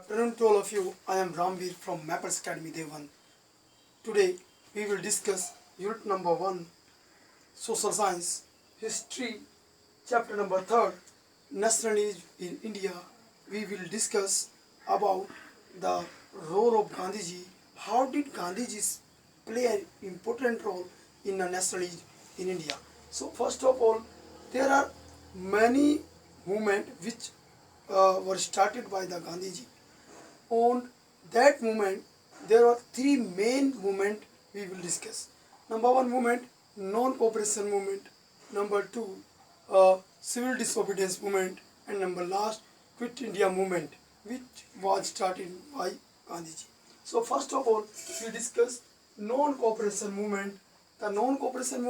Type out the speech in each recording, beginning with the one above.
afternoon to all of you. I am Ramveer from Mappers Academy Deoband. Today we will discuss unit number 1, Social Science, History, chapter number 3, Nationalism in India. We will discuss about the role of Gandhiji. How did Gandhiji play an important role in the nationalism in India? So first of all, there are many movements which were started by the Gandhiji. On that movement, there are three main movements we will discuss. Number one movement, non-cooperation movement. Number two, civil disobedience movement. And number last, Quit India movement, which was started by Gandhiji. So first of all, we discuss non-cooperation movement. The non-cooperation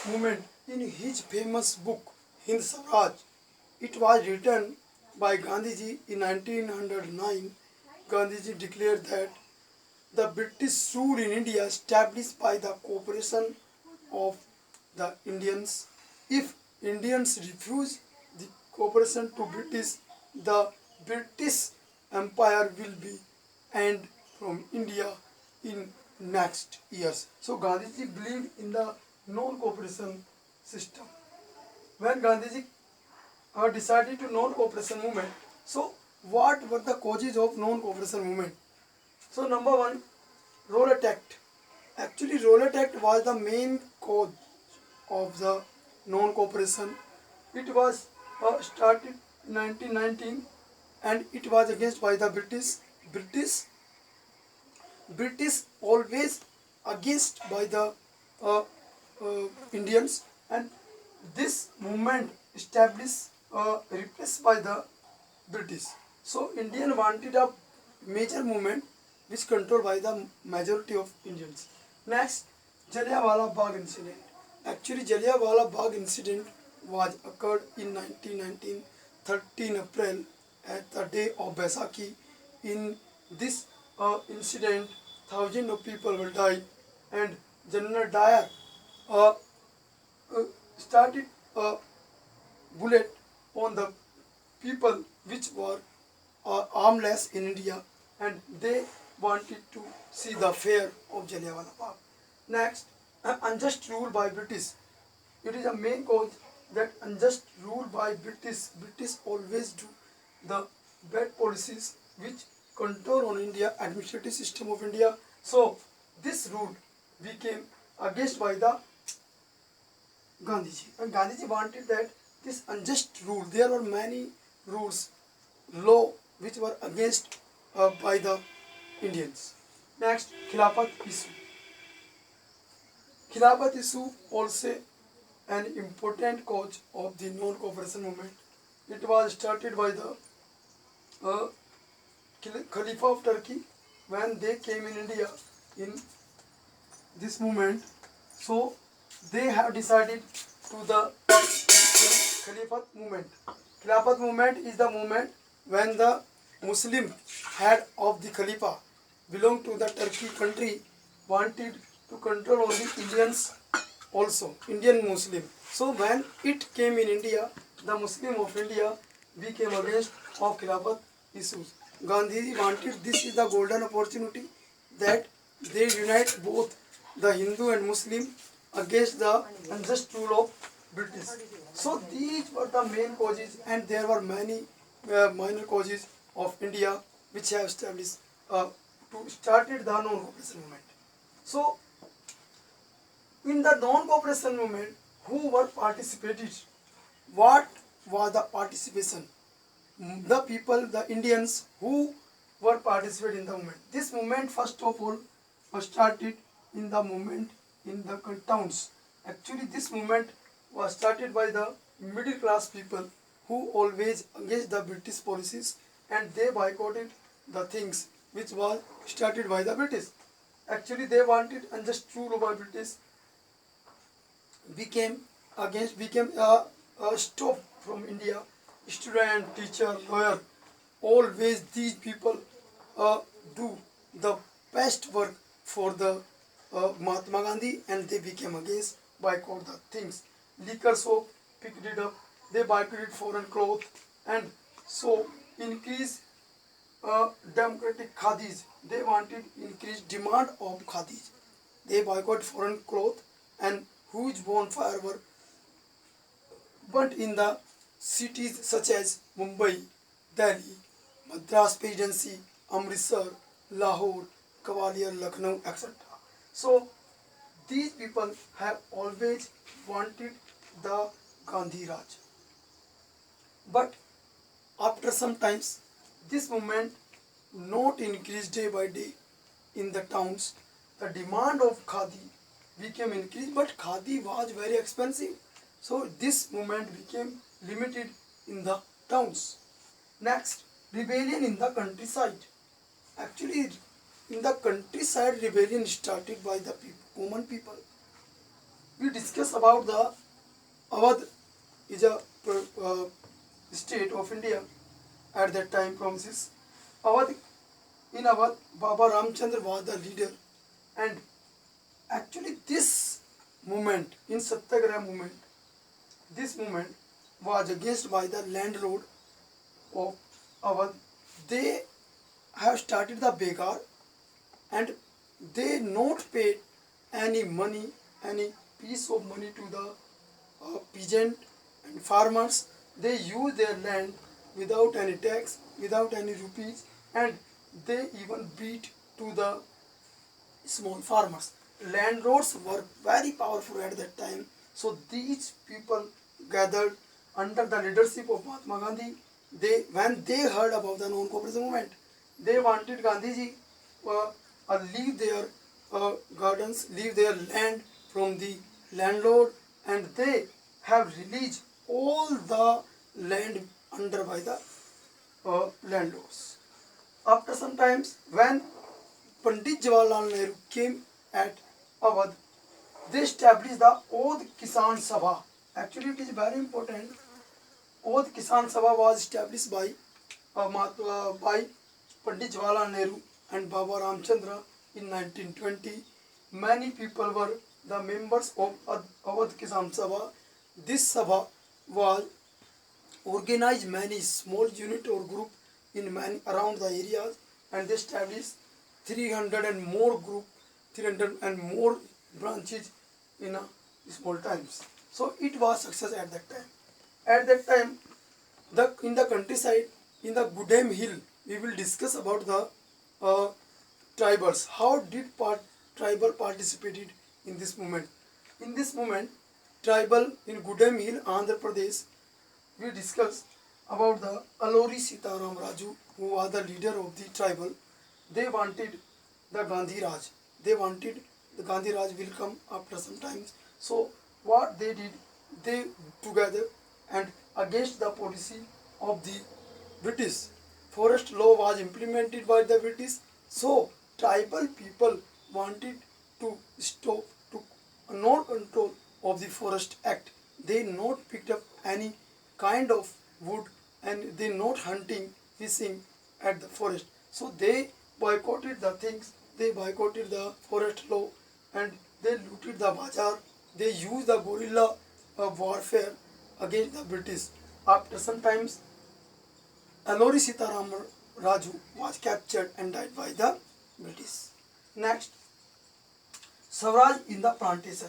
movement in his famous book Hind Swaraj. It was written by Gandhiji in 1909. Gandhiji declared that the British rule in India established by the cooperation of the Indians. If Indians refuse the cooperation to British, the British Empire will be end from India in next years. So Gandhiji believed in the non-cooperation system. When Gandhiji decided to non-cooperation movement, so what were the causes of non-cooperation movement? So number one, Rowlatt Act. Actually, Rowlatt Act was the main cause of the non-cooperation. It was started in 1919 and it was against by the British. British always against by the Indians, and this movement established repressed by the British. So Indian wanted a major movement which controlled by the majority of Indians. Next, Jallianwala Bagh incident. Actually, Jallianwala Bagh incident was occurred in 1919, 13 April at the day of Baisakhi. In this incident, thousands of people will die, and General Dyer started a bullet on the people which were armless in India, and they wanted to see the fair of Jallianwala Bagh. Next, unjust rule by British. It is a main cause that unjust rule by British. British always do the bad policies which control on India, administrative system of India. So this rule became against by the Gandhiji. And Gandhiji wanted that this unjust rule, there were many rules, law which were against by the Indians. Next, Khilafat issue. Khilafat issue also an important cause of the non-cooperation movement. It was started by the Khalifa of Turkey when they came in India in this movement. So they have decided to the Khilafat movement. Khilafat movement is the movement when the Muslim head of the Khalifa belong to the Turkey country wanted to control only Indians also, Indian Muslim. So when it came in India, the Muslim of India became against of Khilafat issues. Gandhiji wanted this is the golden opportunity that they unite both the Hindu and Muslim against the unjust rule of British. So these were the main causes, and there were many minor causes of India which have established to started the non-cooperation movement. So in the non-cooperation movement, who were participated? What was the participation? The people, the Indians who were participating in the movement. This movement first of all was started in the movement in the towns. Actually, this movement was started by the middle class people who always against the British policies, and they boycotted the things which was started by the British. Actually, they wanted unjust rule by British. Became a stop from India. Student, teacher, lawyer, always these people do the best work for the Mahatma Gandhi, and they became against boycott the things. Liquor shop picked it up. They boycotted foreign clothes, and so increase democratic khadis. They wanted increased demand of khadis. They boycott foreign cloth and huge bonfire were burnt in the cities such as Mumbai, Delhi, Madras Presidency, Amritsar, Lahore, Gwalior, Lucknow, etc. So these people have always wanted the Gandhi Raj. But after some times, this movement not increased day by day in the towns. The demand of khadi became increased, but khadi was very expensive. So this movement became limited in the towns. Next, rebellion in the countryside. Actually, in the countryside, rebellion started by the common people. We discuss about the Awadh is a state of India at that time promises. Awadh, in Awadh, Baba Ramchandra was the leader, and actually this movement, in Satyagraha movement, this movement was against by the landlord of Awadh. They have started the Begar, and they not paid any money, any piece of money to the peasant and farmers. They use their land without any tax, without any rupees, and they even beat to the small farmers. Landlords were very powerful at that time. So these people gathered under the leadership of Mahatma Gandhi. When they heard about the non-cooperation movement, they wanted Gandhiji leave their gardens, leave their land from the landlord, and they have released all the land under by the landlords. After some times, when Pandit Jawaharlal Nehru came at Awadh, they established the Oath Kisan Sabha. Actually, it is very important. Oath Kisan Sabha was established by Pandit Jawaharlal Nehru and Baba Ramchandra in 1920. Many people were the members of Awadh Kisan Sabha. This Sabha was organized many small unit or group in many around the areas, and they established 300 and more group, 300 and more branches in a small times. So it was success at that time. At that time, in the countryside, in the Goodham Hill, we will discuss about the tribals. How did tribal participated in this movement? In this movement, tribal in Goodham Hill, Andhra Pradesh, we discuss about the Alori Sitaram Raju, who was the leader of the tribal. They wanted the Gandhi Raj. They wanted the Gandhi Raj will come after some time. So what they did, they together and against the policy of the British. Forest law was implemented by the British. So tribal people wanted to stop to non-control of the Forest Act. They not picked up any kind of wood, and they not hunting, fishing at the forest. So they boycotted the things, they boycotted the forest law, and they looted the bazaar. They used the guerrilla warfare against the British. After some times, Alori Sitaram Raju was captured and died by the British. Next, Swaraj in the plantation.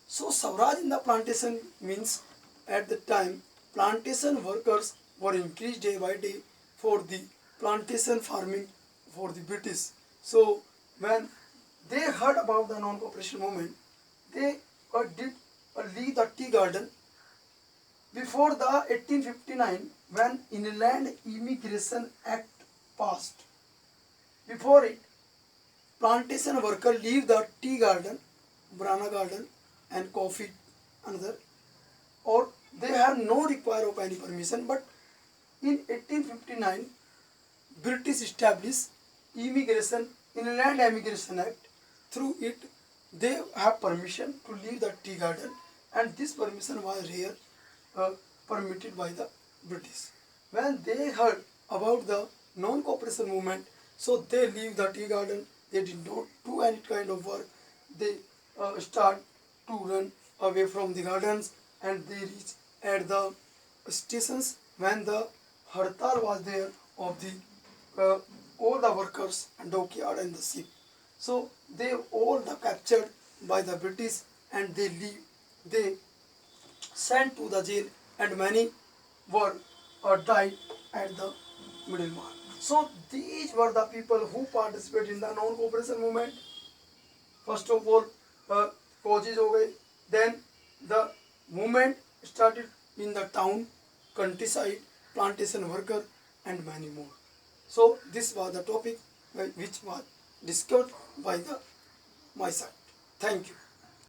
So Swaraj in the plantation means at the time plantation workers were increased day by day for the plantation farming for the British. So when they heard about the non-cooperation movement, they did leave the tea garden. Before the 1859, when Inland Immigration Act passed, before it, plantation workers leave the tea garden, banana garden, and coffee another, or they have no require of any permission. But in 1859, British established Inland Immigration Act. Through it, they have permission to leave the tea garden, and this permission was rare, permitted by the British. When they heard about the non-cooperation movement, so they leave the tea garden. They did not do any kind of work. They start to run away from the gardens, and they reach at the stations when the Hartal was there of the all the workers and dockyard and the ship. So they all the captured by the British and they sent to the jail and many were died at the middle mark. So these were the people who participated in the non-cooperation movement. First of all, causes हो गए. Then the movement started in the town, countryside, plantation worker, and many more. So this was the topic which was discussed by the my side. Thank you.